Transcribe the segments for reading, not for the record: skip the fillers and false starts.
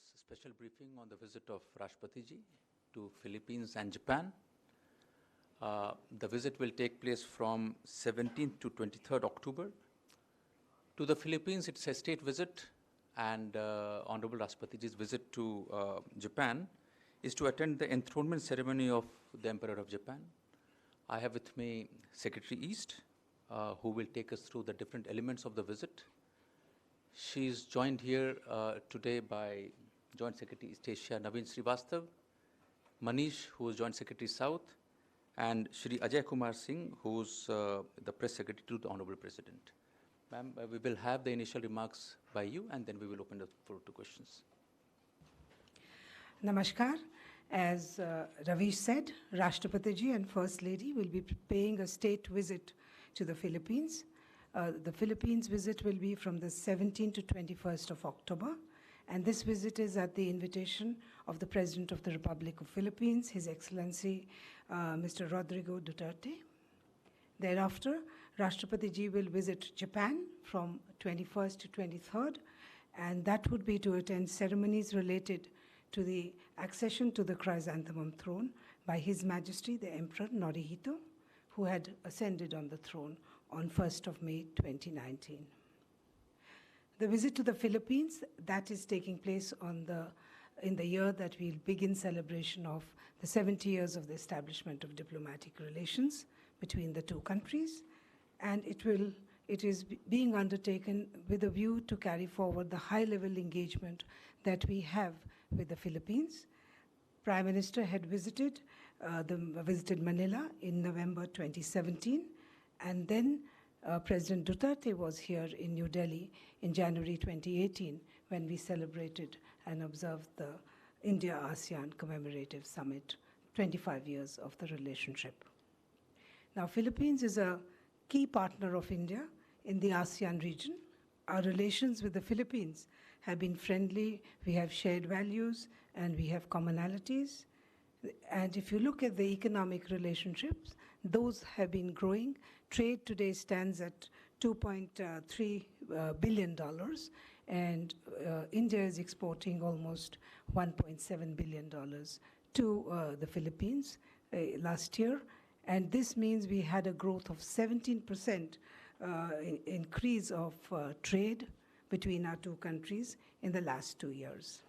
this special briefing on the visit of Rashtrapati to Philippines and Japan. The visit will take place from 17th to 23rd October. To the Philippines, it's a state visit, and Honorable Rashtrapati's visit to Japan is to attend the enthronement ceremony of the Emperor of Japan. I have with me Secretary East, who will take us through the different elements of the visit. She is joined here today by Joint Secretary East Asia Naveen Srivastav, Manish, who is Joint Secretary South, and Shri Ajay Kumar Singh, who is the Press Secretary to the Honorable President. Ma'am, we will have the initial remarks by you, and then we will open the floor to questions. Namaskar. As Ravish said, Rashtrapati ji and First Lady will be paying a state visit to the Philippines. The Philippines visit will be from the 17th to 21st of October. And this visit is at the invitation of the President of the Republic of Philippines, His Excellency Mr. Rodrigo Duterte. Thereafter, Rashtrapati ji will visit Japan from 21st to 23rd, and that would be to attend ceremonies related to the accession to the chrysanthemum throne by His Majesty the Emperor Norihito, who had ascended on the throne on 1st of May 2019. The visit to the Philippines, that is taking place in the year that we'll begin celebration of the 70 years of the establishment of diplomatic relations between the two countries, and it is being undertaken with a view to carry forward the high-level engagement that we have with the Philippines. Prime Minister had visited Manila in November 2017, and then President Duterte was here in New Delhi in January 2018 when we celebrated and observed the India-ASEAN Commemorative Summit, 25 years of the relationship. Now, Philippines is a key partner of India in the ASEAN region. Our relations with the Philippines have been friendly, we have shared values, and we have commonalities. And if you look at the economic relationships, those have been growing. Trade today stands at $2.3 billion, and India is exporting almost $1.7 billion to the Philippines last year. And this means we had a growth of 17% increase of trade between our two countries in the last 2 years.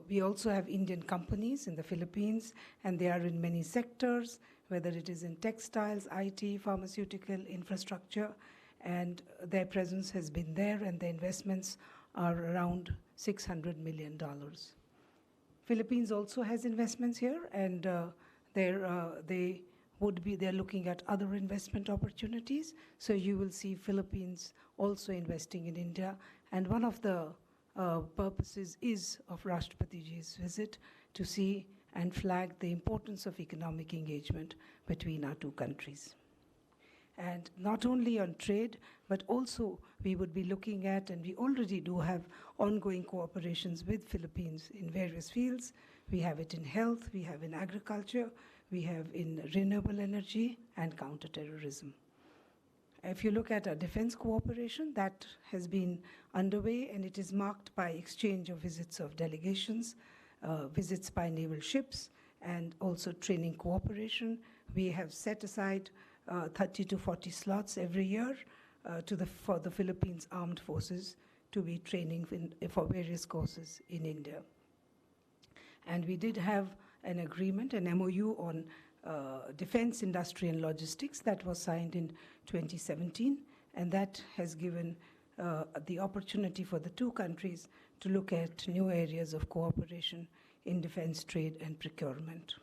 We also have Indian companies in the Philippines, and they are in many sectors, whether it is in textiles, IT, pharmaceutical, infrastructure, and their presence has been there, and the investments are around $600 million. Philippines also has investments here, and they're looking at other investment opportunities. So you will see Philippines also investing in India, and one of the purposes of Rashtrapati ji's visit to see and flag the importance of economic engagement between our two countries. And not only on trade, but also we would be looking at, and we already do have ongoing cooperations with Philippines in various fields. We have it in health, we have in agriculture, we have in renewable energy and counterterrorism. If you look at our defense cooperation, that has been underway, and it is marked by exchange of visits of delegations, visits by naval ships, and also training cooperation. We have set aside 30 to 40 slots every year for the Philippines Armed Forces to be training for various courses in India. And we did have an agreement, an MOU on defense industry and logistics that was signed in 2017, and that has given the opportunity for the two countries to look at new areas of cooperation in defense trade and procurement.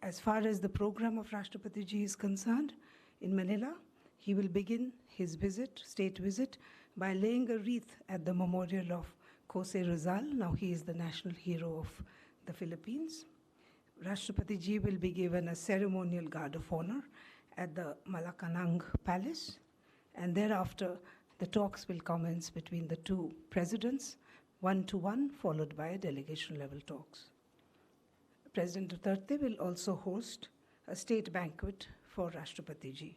As far as the program of Rashtrapati ji is concerned, in Manila, he will begin his state visit, by laying a wreath at the memorial of Jose Rizal. Now he is the national hero of the Philippines. Rashtrapati ji will be given a ceremonial guard of honor at the Malacanang Palace, and thereafter the talks will commence between the two presidents, one-to-one, followed by delegation-level talks. President Duterte will also host a state banquet for Rashtrapati ji.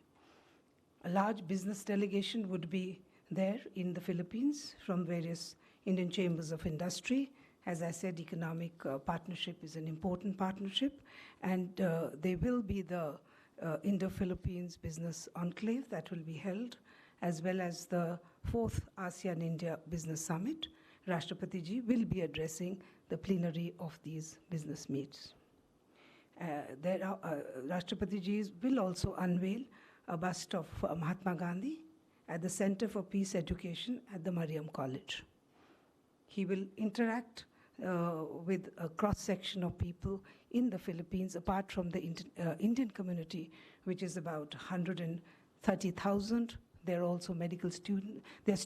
A large business delegation would be there in the Philippines from various Indian Chambers of Industry. As I said, economic partnership is an important partnership, and there will be the Indo-Philippines Business Enclave that will be held, as well as the 4th ASEAN-India Business Summit. Rashtrapati Ji will be addressing the plenary of these business meets. Rashtrapati Ji will also unveil a bust of Mahatma Gandhi at the Center for Peace Education at the Mariam College. He will interact with a cross-section of people in the Philippines, apart from the Indian community, which is about 130,000. There are also medical students. There are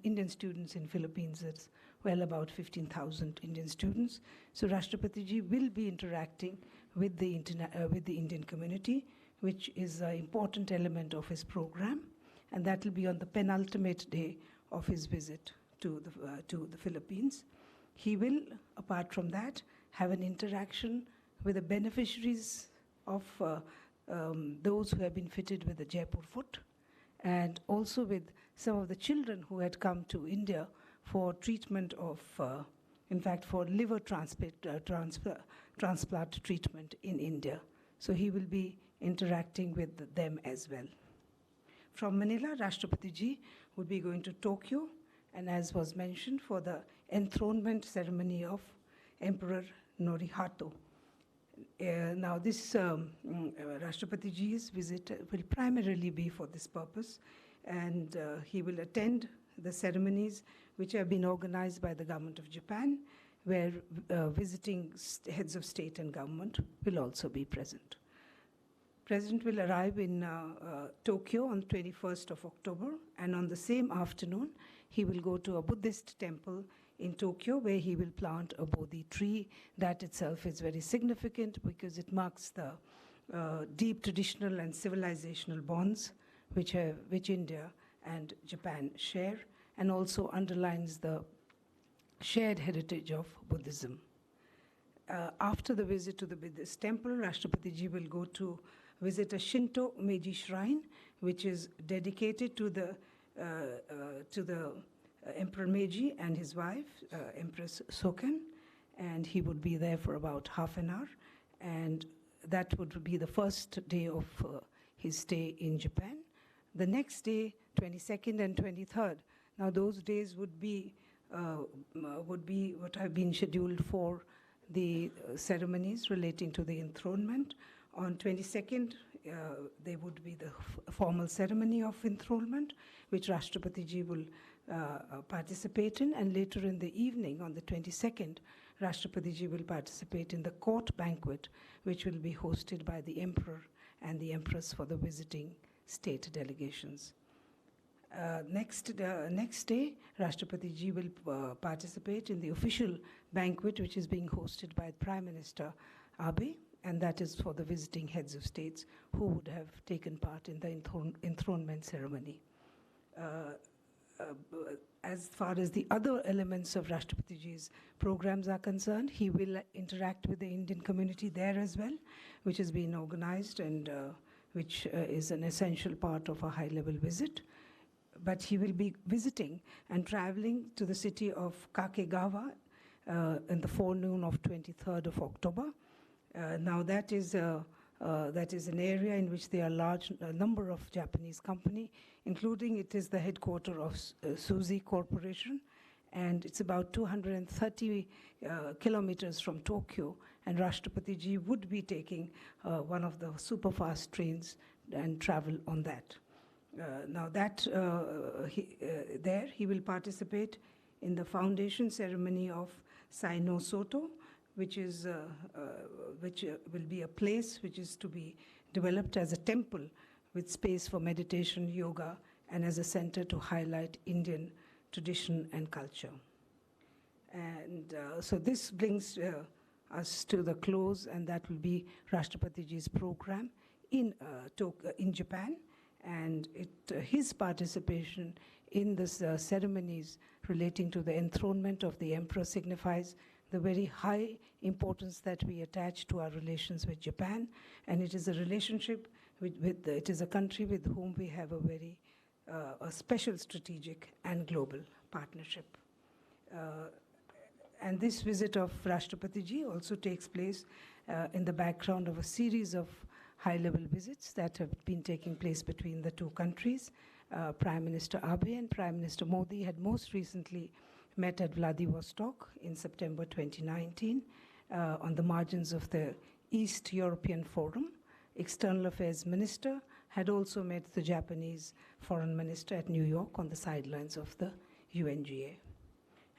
Indian students in Philippines. It's well about 15,000 Indian students. So Rashtrapati Ji will be interacting with the Indian community, which is an important element of his program, and that will be on the penultimate day of his visit to the Philippines. He will, apart from that, have an interaction with the beneficiaries of those who have been fitted with the Jaipur foot, and also with some of the children who had come to India for treatment of, in fact, for liver transplant treatment in India. So he will be interacting with them as well. From Manila, Rashtrapati Ji would be going to Tokyo, and as was mentioned, for the enthronement ceremony of Emperor Norihito. Now this Rashtrapati Ji's visit will primarily be for this purpose, and he will attend the ceremonies which have been organized by the government of Japan, where visiting heads of state and government will also be present. President will arrive in Tokyo on 21st of October, and on the same afternoon, he will go to a Buddhist temple in Tokyo, where he will plant a Bodhi tree. That itself is very significant because it marks the deep traditional and civilizational bonds which India and Japan share, and also underlines the shared heritage of Buddhism. After the visit to the Buddhist temple, Rashtrapati Ji will go to visit a Shinto Meiji shrine, which is dedicated to the Emperor Meiji and his wife, Empress Soken, and he would be there for about half an hour, and that would be the first day of his stay in Japan. The next day, 22nd and 23rd, now those days would be what have been scheduled for the ceremonies relating to the enthronement. On 22nd, there would be the formal ceremony of enthronement, which Rashtrapati Ji will participate in, and later in the evening, on the 22nd, Rashtrapati Ji will participate in the court banquet, which will be hosted by the Emperor and the Empress for the visiting state delegations. Next day, Rashtrapati Ji will participate in the official banquet, which is being hosted by Prime Minister Abe, and that is for the visiting heads of states who would have taken part in the enthronement ceremony. As far as the other elements of Rashtrapati Ji's programs are concerned, he will interact with the Indian community there as well, which has been organized and which is an essential part of a high-level visit. But he will be visiting and traveling to the city of Kakegawa in the forenoon of 23rd of October. Now that is an area in which there are large number of Japanese company, including it is the headquarters of Secy Corporation, and it's about 230 kilometers from Tokyo, and Rashtrapati Ji would be taking one of the super-fast trains and travel on that. Now that there he will participate in the foundation ceremony of Saino Soto, which will be a place which is to be developed as a temple with space for meditation, yoga, and as a center to highlight Indian tradition and culture. And so this brings us to the close, and that will be Rashtrapati Ji's program in Japan, and his participation in this ceremonies relating to the enthronement of the emperor signifies the very high importance that we attach to our relations with Japan, and it is a relationship it is a country with whom we have a very a special strategic and global partnership. And this visit of Rashtrapati also takes place in the background of a series of high-level visits that have been taking place between the two countries. Prime Minister Abe and Prime Minister Modi had most recently met at Vladivostok in September 2019 on the margins of the East European Forum. External Affairs Minister had also met the Japanese Foreign Minister at New York on the sidelines of the UNGA.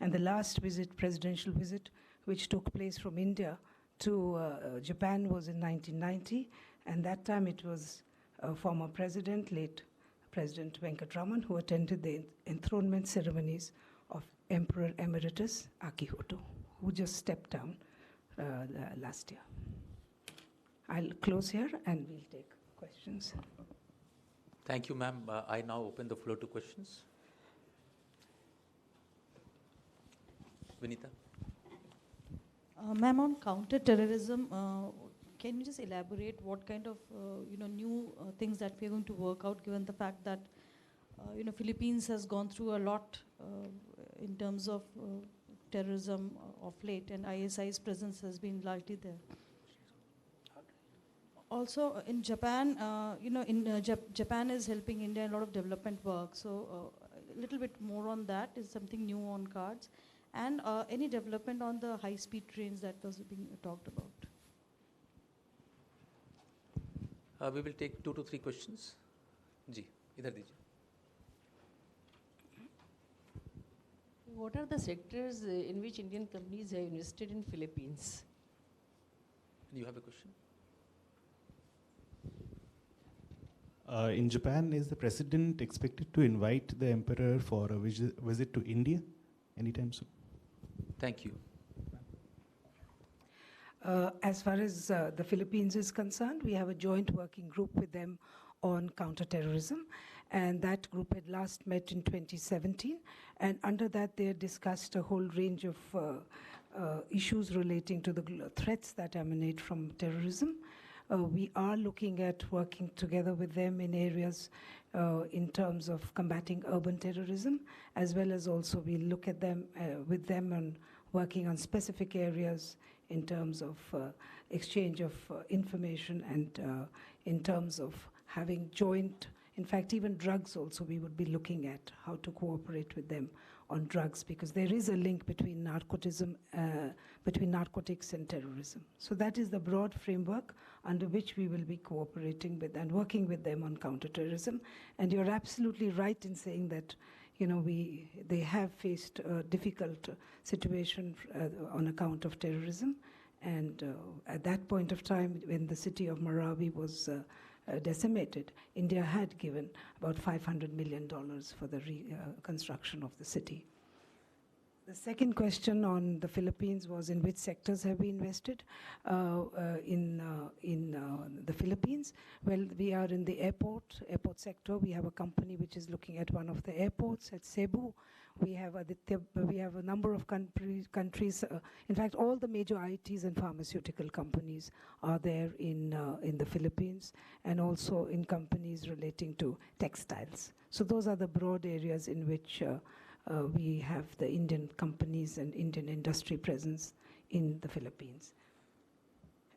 And the last visit, presidential visit, which took place from India to Japan was in 1990, and that time it was former president, late President Venkatraman, who attended the enthronement ceremonies of Emperor Emeritus Akihito, who just stepped down last year. I'll close here and we'll take questions. Thank you, ma'am. I now open the floor to questions. Vinita. Ma'am, on counter-terrorism, can you just elaborate what kind of new things that we are going to work out, given the fact that Philippines has gone through a lot in terms of terrorism of late, and ISI's presence has been largely there. Also, in Japan, Japan is helping India in a lot of development work. So, a little bit more on that is something new on cards, and any development on the high-speed trains that was being talked about. We will take 2 to 3 questions. Ji, idhar dijiye. What are the sectors in which Indian companies have invested in Philippines? You have a question? In Japan, is the president expected to invite the emperor for a visit to India anytime soon? Thank you. As far as the Philippines is concerned, we have a joint working group with them on counterterrorism, and that group had last met in 2017, and under that they discussed a whole range of issues relating to the threats that emanate from terrorism. We are looking at working together with them in areas in terms of combating urban terrorism, as well as also we look at them with them and working on specific areas in terms of exchange of information and in terms of having joint, in fact, even drugs also we would be looking at how to cooperate with them on drugs, because there is a link between narcotics and terrorism. So that is the broad framework under which we will be cooperating with and working with them on counterterrorism. And you're absolutely right in saying that they have faced a difficult situation on account of terrorism. And at that point of time, when the city of Marawi was decimated, India had given about $500 million for the reconstruction of the city. The second question on the Philippines was in which sectors have we invested in the Philippines. Well, we are in the airport sector. We have a company which is looking at one of the airports at Cebu. We have a number of countries. In fact, all the major ITs and pharmaceutical companies are there in the Philippines, and also in companies relating to textiles. So those are the broad areas in which we have the Indian companies and Indian industry presence in the Philippines.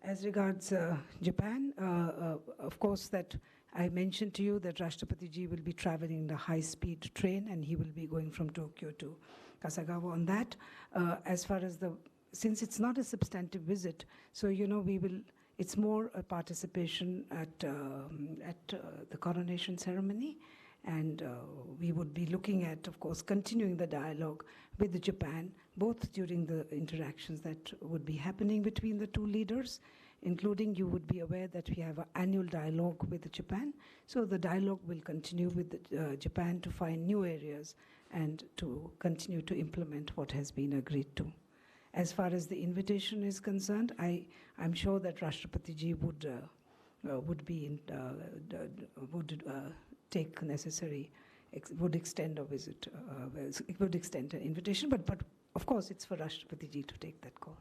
As regards Japan, of course, that I mentioned to you that Rashtrapati ji will be traveling the high-speed train, and he will be going from Tokyo to Kasagawa on that. As far as since it's not a substantive visit, so it's more a participation at the coronation ceremony. And we would be looking at, of course, continuing the dialogue with Japan, both during the interactions that would be happening between the two leaders, including, you would be aware that we have an annual dialogue with Japan. So the dialogue will continue with Japan to find new areas and to continue to implement what has been agreed to. As far as the invitation is concerned, I'm sure that Rashtrapati ji take necessary, would extend a visit, would extend an invitation, but of course it's for Rashtrapati ji to take that call.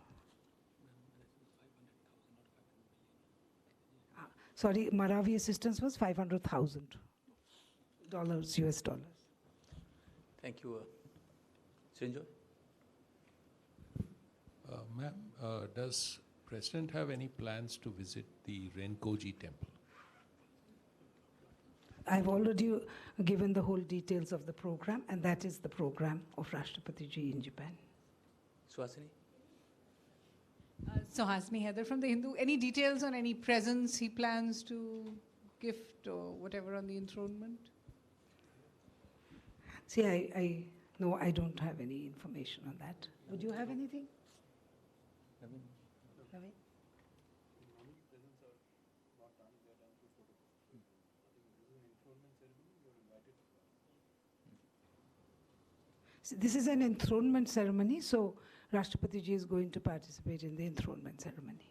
Sorry, Marawi assistance was $500,000 US dollars. Thank you. Srinjoy? Does President have any plans to visit the Renkoji temple? I've already given the whole details of the program, and that is the program of Rashtrapati in Japan. Suhasini? So Hasmi Heather from The Hindu. Any details on any presents he plans to gift or whatever on the enthronement? See, I no, I don't have any information on that. Would you have anything? Naveen? Naveen? See, this is an enthronement ceremony, so Rashtrapati ji is going to participate in the enthronement ceremony.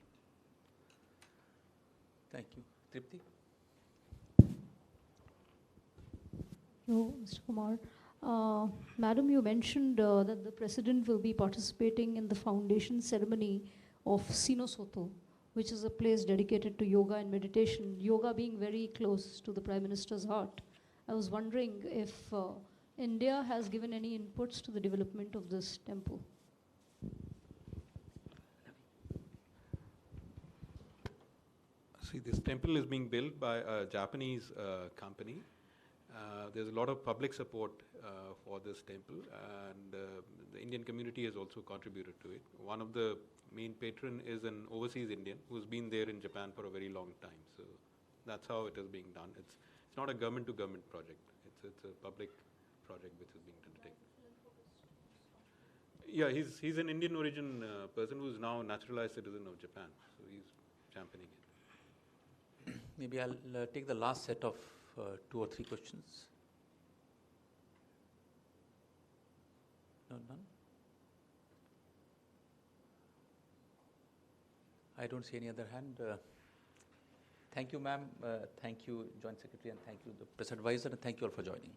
Thank you. Tripti? You, Mr. Kumar. Madam, you mentioned that the President will be participating in the foundation ceremony of Sinosoto, which is a place dedicated to yoga and meditation, yoga being very close to the Prime Minister's heart. I was wondering if India has given any inputs to the development of this temple. See, this temple is being built by a Japanese company. There's a lot of public support for this temple, and the Indian community has also contributed to it. One of the main patron is an overseas Indian who's been there in Japan for a very long time. So that's how it is being done. It's not a government-to-government project. It's a public project which is being undertaken. Yeah, he's an Indian origin person who's now a naturalized citizen of Japan. So he's championing it. Maybe I'll take the last set of 2 or 3 questions. No, none? I don't see any other hand. Thank you, ma'am. Thank you, Joint Secretary, and thank you, the Press Advisor, and thank you all for joining.